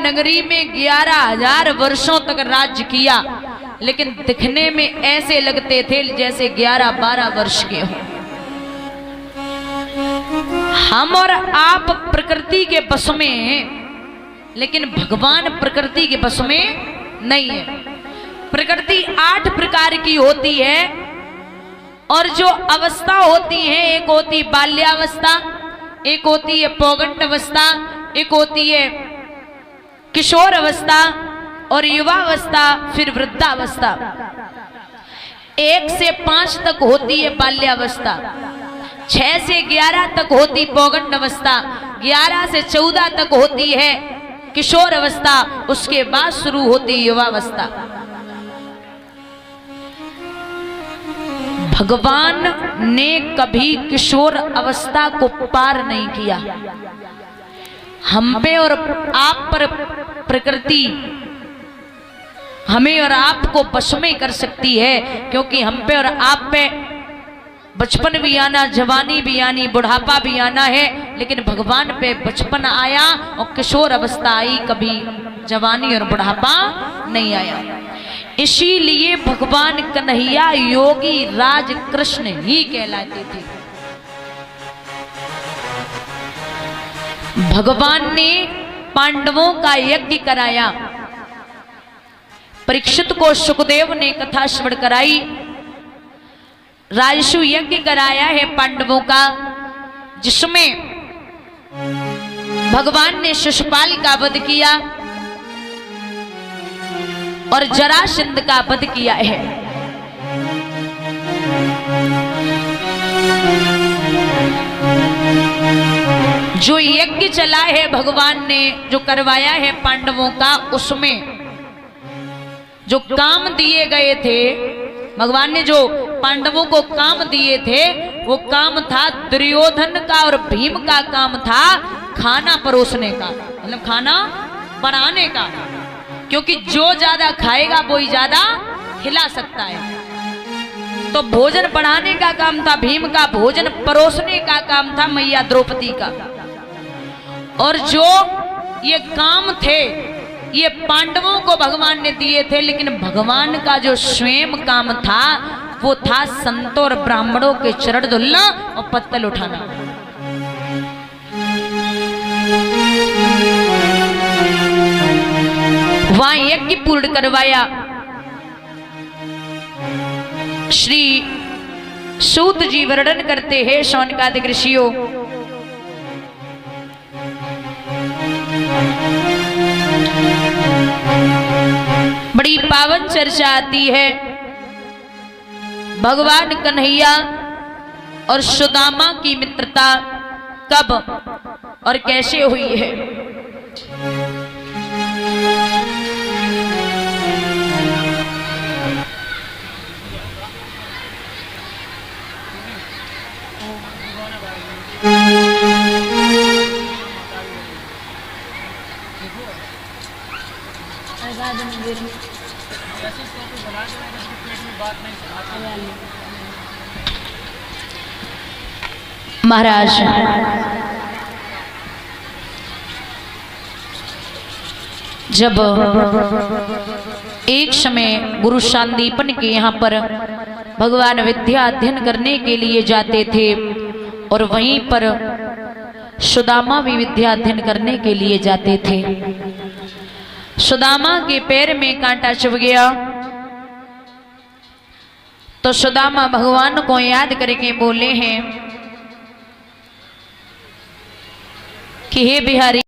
नगरी में 11,000 वर्षों तक राज्य किया, लेकिन दिखने में ऐसे लगते थे जैसे 11-12 वर्ष के हों। हम और आप प्रकृति के बस में हैं, लेकिन भगवान प्रकृति के बस में नहीं है। प्रकृति 8 प्रकार की होती है, और जो अवस्था होती है, एक होती बाल्यावस्था, एक होती है पौगंड अवस्था, एक होती है किशोर अवस्था और युवावस्था, फिर वृद्धावस्था। 1 से 5 तक होती है बाल्यावस्था, 6 से 11 तक होती पौगंड अवस्था, 11 से 14 तक होती है किशोर अवस्था, उसके बाद शुरू होती युवावस्था। भगवान ने कभी किशोर अवस्था को पार नहीं किया। हम पे और आप पर प्रकृति हमें और आपको वश में कर सकती है, क्योंकि हम पे और आप पे बचपन भी आना, जवानी भी आनी, बुढ़ापा भी आना है, लेकिन भगवान पे बचपन आया और किशोर अवस्था आई, कभी जवानी और बुढ़ापा नहीं आया। इसीलिए भगवान कन्हैया योगी राज कृष्ण ही कहलाते थे। भगवान ने पांडवों का यज्ञ कराया, परीक्षित को सुखदेव ने कथा श्रवण कराई, राजसु यज्ञ कराया है पांडवों का, जिसमें भगवान ने शिशुपाल का वध किया और जरासंध का वध किया है। जो यज्ञ चला है भगवान ने, जो करवाया है पांडवों का, उसमें जो काम दिए गए थे, भगवान ने जो पांडवों को काम दिए थे, वो काम था दुर्योधन का और भीम का काम था खाना परोसने का, मतलब खाना बनाने का, क्योंकि जो ज्यादा खाएगा वो ही ज्यादा खिला सकता है। तो भोजन बढ़ाने का काम था भीम का, भोजन परोसने का काम था मैया द्रौपदी का। और जो ये काम थे ये पांडवों को भगवान ने दिए थे, लेकिन भगवान का जो स्वयं काम था वो था संतों और ब्राह्मणों के चरण धुलना और पत्तल उठाना। वहां यज्ञ पूर्ण करवाया। श्री सूत जी वर्णन करते हैं, शौनकादिक ऋषियों, बड़ी पावन चर्चा आती है भगवान कन्हैया और सुदामा की मित्रता कब और कैसे हुई है। महाराज, जब एक समय गुरु शांदीपन के यहाँ पर भगवान विद्या अध्ययन करने के लिए जाते थे, और वहीं पर सुदामा भी विद्या अध्ययन करने के लिए जाते थे। सुदामा के पैर में कांटा चुभ गया, तो सुदामा भगवान को याद करके बोले हैं कि हे बिहारी,